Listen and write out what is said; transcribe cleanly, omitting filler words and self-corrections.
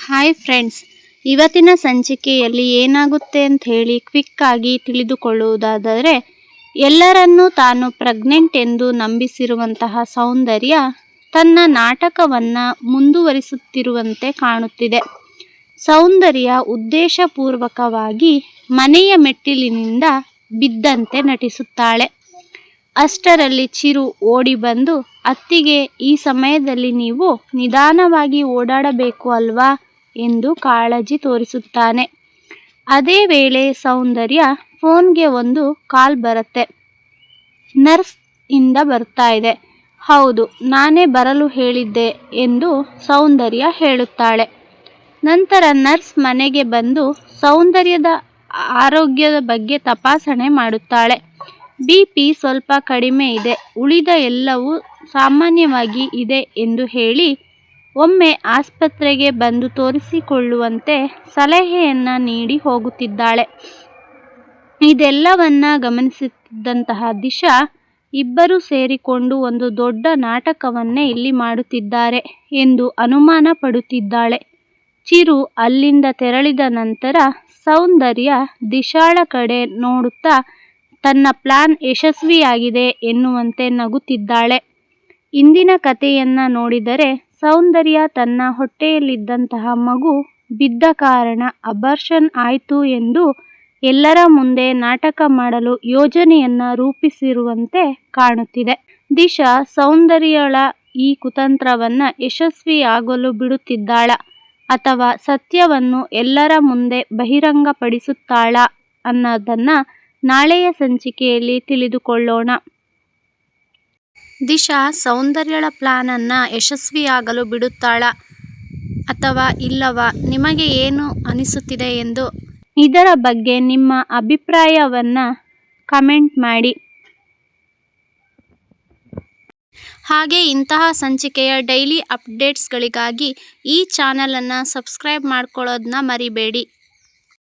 Hi friends, ಇವತ್ತಿನ ಸಂಚಿಕೆಯಲ್ಲಿ ಏನಾಗುತ್ತೆ ಅಂತ ಹೇಳಿ ಕ್ವಿಕ್ಕಾಗಿ ತಿಳಿದುಕೊಳ್ಳುವುದಾದರೆ, ಎಲ್ಲರನ್ನೂ ತಾನು ಪ್ರೆಗ್ನೆಂಟ್ ಎಂದು ನಂಬಿಸಿರುವಂತಹ ಸೌಂದರ್ಯ ತನ್ನ ನಾಟಕವನ್ನು ಮುಂದುವರಿಸುತ್ತಿರುವಂತೆ ಕಾಣುತ್ತಿದೆ. ಸೌಂದರ್ಯ ಉದ್ದೇಶಪೂರ್ವಕವಾಗಿ ಮನೆಯ ಮೆಟ್ಟಿಲಿನಿಂದ ಬಿದ್ದಂತೆ ನಟಿಸುತ್ತಾಳೆ. ಅಷ್ಟರಲ್ಲಿ ಚಿರು ಓಡಿ ಬಂದು, ಅತ್ತಿಗೆ, ಈ ಸಮಯದಲ್ಲಿ ನೀವು ನಿಧಾನವಾಗಿ ಓಡಾಡಬೇಕು ಅಲ್ವಾ ಎಂದು ಕಾಳಜಿ ತೋರಿಸುತ್ತಾನೆ. ಅದೇ ವೇಳೆ ಸೌಂದರ್ಯ ಫೋನ್ಗೆ ಒಂದು ಕಾಲ್ ಬರುತ್ತೆ. ನರ್ಸ್ ಇಂದ ಬರ್ತಾ ಇದೆ. ಹೌದು, ನಾನೇ ಬರಲು ಹೇಳಿದ್ದೆ ಎಂದು ಸೌಂದರ್ಯ ಹೇಳುತ್ತಾಳೆ. ನಂತರ ನರ್ಸ್ ಮನೆಗೆ ಬಂದು ಸೌಂದರ್ಯದ ಆರೋಗ್ಯದ ಬಗ್ಗೆ ತಪಾಸಣೆ ಮಾಡುತ್ತಾಳೆ. BP ಸ್ವಲ್ಪ ಕಡಿಮೆ ಇದೆ, ಉಳಿದ ಎಲ್ಲವೂ ಸಾಮಾನ್ಯವಾಗಿ ಇದೆ ಎಂದು ಹೇಳಿ ಒಮ್ಮೆ ಆಸ್ಪತ್ರೆಗೆ ಬಂದು ತೋರಿಸಿಕೊಳ್ಳುವಂತೆ ಸಲಹೆಯನ್ನು ನೀಡಿ ಹೋಗುತ್ತಿದ್ದಾಳೆ. ಇದೆಲ್ಲವನ್ನ ಗಮನಿಸುತ್ತಿದ್ದಂತಹ ದಿಶಾ, ಇಬ್ಬರು ಸೇರಿಕೊಂಡು ಒಂದು ದೊಡ್ಡ ನಾಟಕವನ್ನೇ ಇಲ್ಲಿ ಮಾಡುತ್ತಿದ್ದಾರೆ ಎಂದು ಅನುಮಾನ ಪಡುತ್ತಿದ್ದಾಳೆ. ಚಿರು ಅಲ್ಲಿಂದ ತೆರಳಿದ ನಂತರ ಸೌಂದರ್ಯ ದಿಶಾಳ ಕಡೆ ನೋಡುತ್ತಾ ತನ್ನ ಪ್ಲಾನ್ ಯಶಸ್ವಿಯಾಗಿದೆ ಎನ್ನುವಂತೆ ನಗುತ್ತಿದ್ದಾಳೆ. ಇಂದಿನ ಕಥೆಯನ್ನ ನೋಡಿದರೆ ಸೌಂದರ್ಯ ತನ್ನ ಹೊಟ್ಟೆಯಲ್ಲಿದ್ದಂತಹ ಮಗು ಬಿದ್ದ ಕಾರಣ ಅಬಾರ್ಷನ್ ಆಯಿತು ಎಂದು ಎಲ್ಲರ ಮುಂದೆ ನಾಟಕ ಮಾಡಲು ಯೋಜನೆಯನ್ನ ರೂಪಿಸಿರುವಂತೆ ಕಾಣುತ್ತಿದೆ. ದಿಶಾ ಸೌಂದರ್ಯಳ ಈ ಕುತಂತ್ರವನ್ನ ಯಶಸ್ವಿಯಾಗಲು ಬಿಡುತ್ತಿದ್ದಾಳ ಅಥವಾ ಸತ್ಯವನ್ನು ಎಲ್ಲರ ಮುಂದೆ ಬಹಿರಂಗಪಡಿಸುತ್ತಾಳ ಅನ್ನೋದನ್ನ ನಾಳೆಯ ಸಂಚಿಕೆಯಲ್ಲಿ ತಿಳಿದುಕೊಳ್ಳೋಣ. ದಿಶಾ ಸೌಂದರ್ಯಳ ಪ್ಲಾನನ್ನು ಯಶಸ್ವಿಯಾಗಲು ಬಿಡುತ್ತಾಳ ಅಥವಾ ಇಲ್ಲವಾ? ನಿಮಗೆ ಏನು ಅನಿಸುತ್ತಿದೆ ಎಂದು ಇದರ ಬಗ್ಗೆ ನಿಮ್ಮ ಅಭಿಪ್ರಾಯವನ್ನು ಕಮೆಂಟ್ ಮಾಡಿ. ಹಾಗೆ ಇಂತಹ ಸಂಚಿಕೆಯ ಡೈಲಿ ಅಪ್ಡೇಟ್ಸ್ಗಳಿಗಾಗಿ ಈ ಚಾನಲನ್ನು ಸಬ್ಸ್ಕ್ರೈಬ್ ಮಾಡ್ಕೊಳ್ಳೋದನ್ನ ಮರಿಬೇಡಿ.